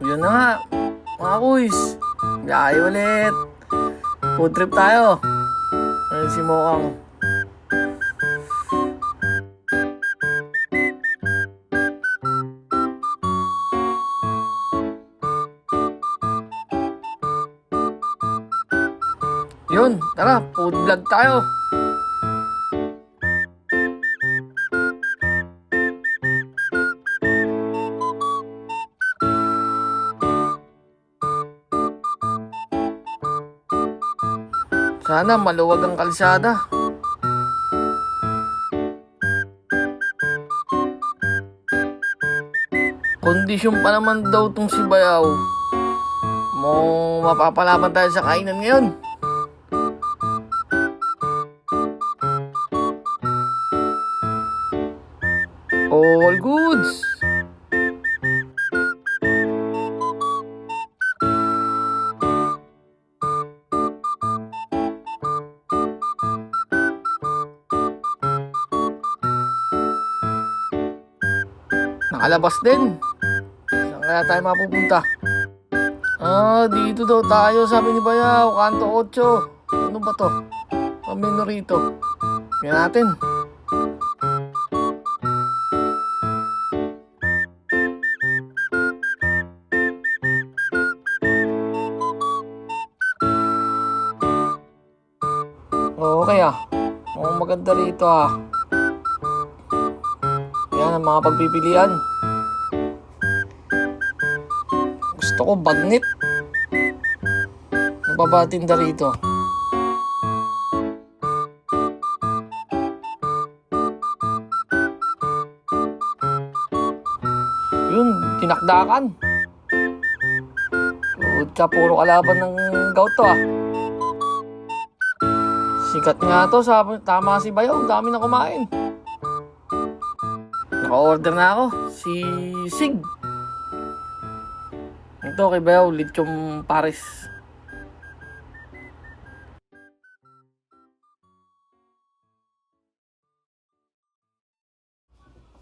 Yun na nga, mga kuys. Biyahe ulit. Food trip tayo. Ayun si Mokang. Yun, tara, food vlog tayo. Sana maluwag ang kalsada. Kondisyon pa naman daw tong si Bayaw. Mo mapapalaban tayo sa kainan ngayon. All goods. Nakalabas din. Saan kaya tayo mapupunta? Dito daw tayo, sabi ni Bayaw. Kanto 8. Ano ba to? Menu rito. Tingnan natin. Okay mukhang maganda rito Yan ang mga pagpipilian. Gusto ko bagnit. Ang babatinda rito. Yun, tinakdakan. Puro kalaban ng gout to Sikat nga to, sabi, tama si Bayaw, dami na kumain. Naka-order na ako, si Sig. Ito kay Bayaw, Lechon Pares.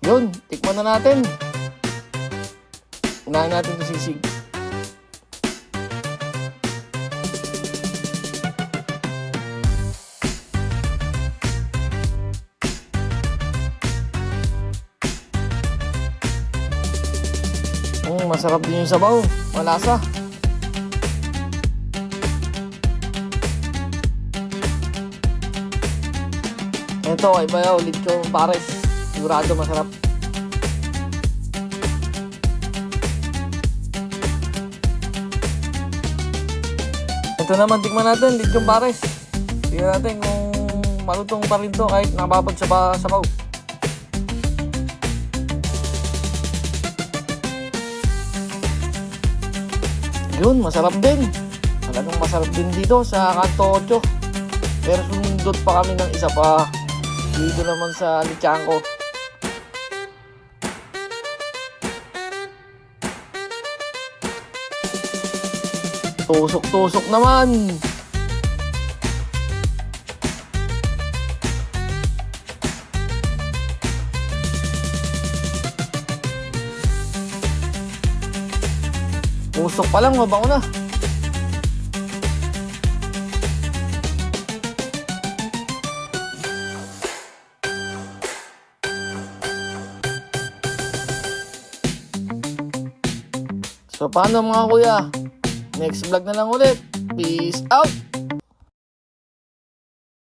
Yun, tikman na natin. Unahin natin to si Sig. Masarap din yung sabaw. Malasa. Ito kay Bayaw, Lechon Pares. Sigurado masarap. Ito naman, tikman natin, Lechon Pares. Tingnan natin kung malutong pa rin to kahit nababad sa sabaw. Yun, masarap din. Talagang masarap din dito sa Kanto 8. Pero sumundot pa kami ng isa pa dito naman sa Lichanco. Tusok-tusok naman. Usok pa lang, mabango na. So paano mga kuya? Next vlog na lang ulit. Peace out!